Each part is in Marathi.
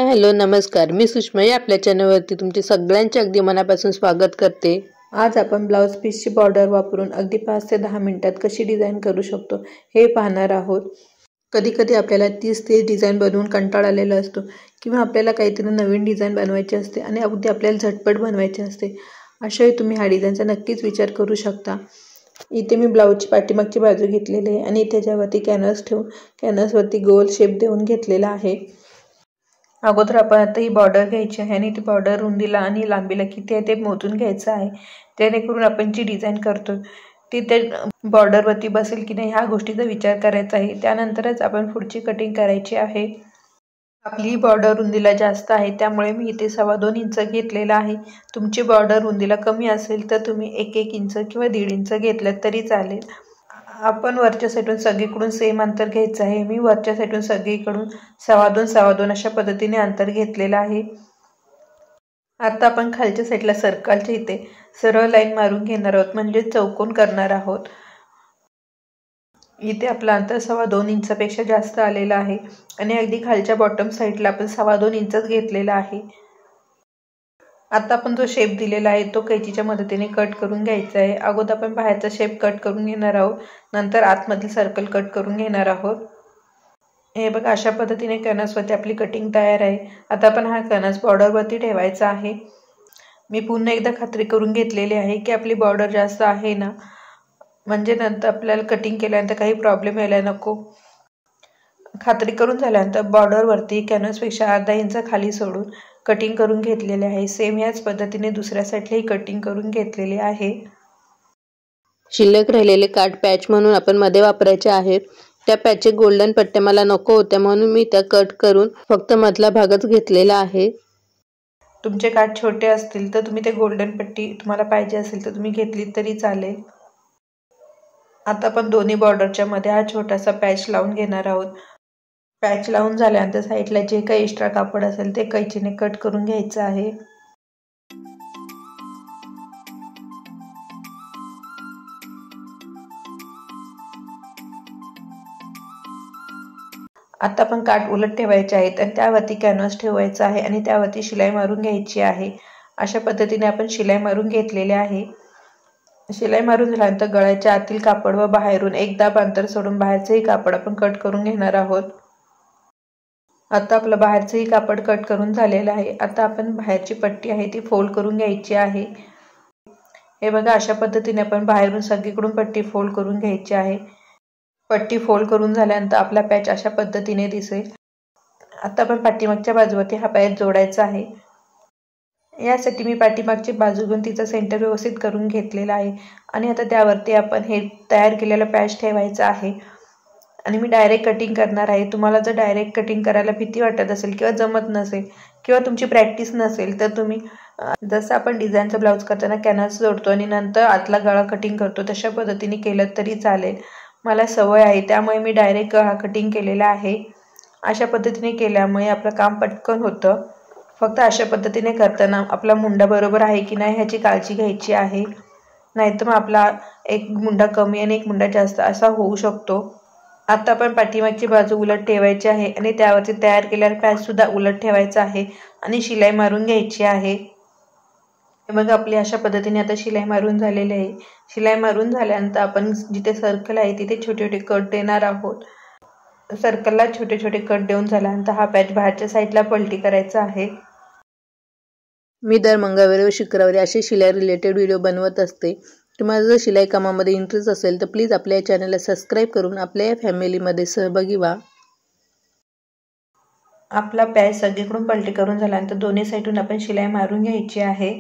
हाय हॅलो नमस्कार, मी सुषमा आपल्या चॅनलवरती तुमचे सगळ्यांचे अगदी मनापासून स्वागत करते। आज आपण ब्लाउज पीसची बॉर्डर वापरून अगदी 5 ते 10 मिनिटात कशी डिझाइन करू शकतो हे पाहणार आहोत। कधी कधी आपल्याला 30 डिझाइन बनवून कंटाळा आलेला असतो किंवा आपल्याला काहीतरी नवीन डिझाइन बनवायची असते आणि अगदी आपल्याला झटपट बनवायची असते। अशा वेळी तुम्ही हा डिझाइनचा नक्कीच विचार करू शकता। इथे मी ब्लाउजची पाठीमागची बाजू घेतलेली आहे आणि त्याच्यावरती कॅनव्हास ठेवून कॅनव्हासवरती गोल शेप देऊन घेतलेला आहे। अगोदर आपण आता ही बॉर्डर घ्यायची आहे आणि ती बॉर्डर रुंदीला आणि लांबीला किती आहे ते मोजून घ्यायचं आहे, जेणेकरून आपण जी डिझाइन करतो ती त्या बॉर्डरवरती बसेल की नाही ह्या गोष्टीचा विचार करायचा आहे। त्यानंतरच आपण पुढची कटिंग करायची आहे। आपली बॉर्डर रुंदीला जास्त आहे त्यामुळे मी इथे 2.25 इंच घेतलेला आहे। तुमची बॉर्डर रुंदीला कमी असेल तर तुम्ही 1 इंच किंवा 1.5 इंच घेतलं तरी चालेल। आपण वरच्या साईडून सगळीकडून सेम अंतर घ्यायचं आहे। मी वरच्या साईडून सगळीकडून 2.25 अशा पद्धतीने अंतर घेतलेलं आहे। आता आपण खालच्या साईडला सर्कलच्या इथे सरळ लाईन मारून घेणार आहोत, म्हणजे चौकोन करणार आहोत। इथे आपलं अंतर 2.25 इंचापेक्षा जास्त आलेलं आहे आणि अगदी खालच्या बॉटम साईडला आपण 2.25 इंचच घेतलेला आहे। आता आपण जो शेप दिलेला आहे तो कैचीच्या मदतीने कट करून घ्यायचा आहे। अगोदर आपण बाहेरचा शेप कट करून घेणार आहोत, नंतर आतमधील सर्कल कट करून घेणार आहोत। हे बघा, अशा पद्धतीने कॅनव्हासवरती आपली कटिंग तयार आहे। आता आपण हा कॅनव्हास बॉर्डरवरती ठेवायचा आहे। मी पुन्हा एकदा खात्री करून घेतलेली आहे की आपली बॉर्डर जास्त आहे ना, म्हणजे नंतर आपल्याला कटिंग केल्यानंतर काही प्रॉब्लेम यायला नको। खात्री करून झाल्यानंतर बॉर्डरवरती कॅनव्हासपेक्षा अर्धा इंच खाली सोडून कटिंग करून घेतलेले आहे। सेम याच पद्धतीने दुसऱ्या साईडलाही कटिंग करून घेतलेले आहे। शिल्लक राहिलेले काठ पॅच म्हणून आपण मध्ये वापरायचे आहेत। त्या पॅचचे गोल्डन पट्ट्या मला नको होत्या म्हणून मी त्या कट करून फक्त मधला भागच घेतलेला आहे। तुमचे काठ छोटे असतील तर तुम्ही ते गोल्डन पट्टी तुम्हाला पाहिजे असेल तर तुम्ही घेतली तरी चालेल। आता आपण दोन्ही बॉर्डरच्या मध्ये हा छोटासा पॅच लावून घेणार आहोत। पॅच लावून झाल्यानंतर साईडला जे काही एक्स्ट्रा कापड असेल ते कैचीने कट करून घ्यायचं आहे। आता आपण काठ उलट ठेवायचे आहेत आणि त्यावरती कॅनव्हास ठेवायचा आहे आणि त्यावरती शिलाई मारून घ्यायची आहे। अशा पद्धतीने आपण शिलाई मारून घेतलेले आहे। शिलाई मारून झाल्यानंतर गळ्याच्या आतील कापड व बाहेरून एक दाब अंतर सोडून बाहेरचेही कापड आपण कट करून घेणार आहोत। आता आपलं बाहेरचेही कापड कट करून झालेलं आहे। आता आपण बाहेरची पट्टी आहे ती फोल्ड करून घ्यायची आहे। हे बघा, अशा पद्धतीने आपण बाहेरून सगळीकडून पट्टी फोल्ड करून घ्यायची आहे। पट्टी फोल्ड करून झाल्यानंतर आपला पॅच अशा पद्धतीने दिसेल। आता आपण पाठीमागच्या बाजूवरती हा पॅच जोडायचा आहे। यासाठी मी पाठीमागची बाजू घेऊन तिचा सेंटर व्यवस्थित करून घेतलेला आहे आणि आता त्यावरती आपण हे तयार केलेला पॅच ठेवायचा आहे आणि मी डायरेक्ट कटिंग करणार आहे। तुम्हाला जर डायरेक्ट कटिंग करायला भीती वाटत असेल किंवा जमत नसेल किंवा तुमची प्रॅक्टिस नसेल तर तुम्ही जसं आपण डिझाईनचा ब्लाउज करताना कॅनव्हास जोडतो आणि नंतर आतला गळा कटिंग करतो तशा पद्धतीने केलं तरी चालेल। मला सवय आहे त्यामुळे मी डायरेक्ट गळा कटिंग केलेला आहे। अशा पद्धतीने केल्यामुळे आपलं काम पटकन होतं। फक्त अशा पद्धतीने करताना आपला मुंडा बरोबर आहे की नाही ह्याची काळजी घ्यायची आहे, नाहीतर मग आपला एक मुंडा कमी आणि एक मुंडा जास्त असा होऊ शकतो। आता आपण पाठीमागची बाजू उलट ठेवायची आहे आणि त्यावरती तयार केलेला पॅच सुद्धा उलट ठेवायचा आहे आणि शिलाई मारून घ्यायची आहे। मग आपली अशा पद्धतीने आता शिलाई मारून झालेली आहे। शिलाई मारून झाल्यानंतर आपण जिथे सर्कल आहे तिथे छोटे छोटे कट देणार आहोत। सर्कलला छोटे छोटे कट देऊन झाल्यानंतर हा पॅच बाहेरच्या साईडला पलटी करायचा आहे। मी दर मंगळवारी व शुक्रवारी असे शिलाई रिलेटेड व्हिडिओ बनवत असते। तुम्हाला जर शिलाई कामामध्ये इंटरेस्ट असेल तर प्लीज आपल्या या चॅनलला सबस्क्राईब करून आपल्या या फॅमिलीमध्ये सहभागी व्हा। आपला पॅच सगळीकडून पलटी करून झाल्यानंतर दोन्ही साईडून आपण शिलाई मारून घ्यायची आहे।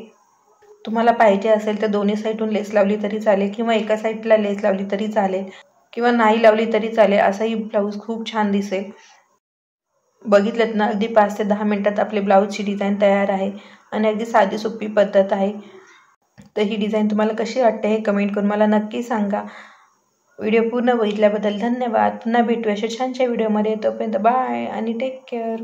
तुम्हाला पाहिजे असेल तर दोन्ही साईडून लेस लावली तरी चालेल किंवा एका साईडला लेस लावली तरी चालेल किंवा नाही लावली तरी चालेल, असाही ब्लाऊज खूप छान दिसेल। बघितलं ना, अगदी 5 ते 10 मिनिटात आपली ब्लाऊजची डिझाईन तयार आहे आणि अगदी साधी सोपी पद्धत आहे। तर ही डिझाईन तुम्हाला कशी वाटते हे कमेंट करून मला नक्की सांगा। व्हिडिओ पूर्ण बघितल्याबद्दल धन्यवाद। पुन्हा भेटूया अशा छानशा व्हिडिओमध्ये। तोपर्यंत बाय आणि टेक केअर।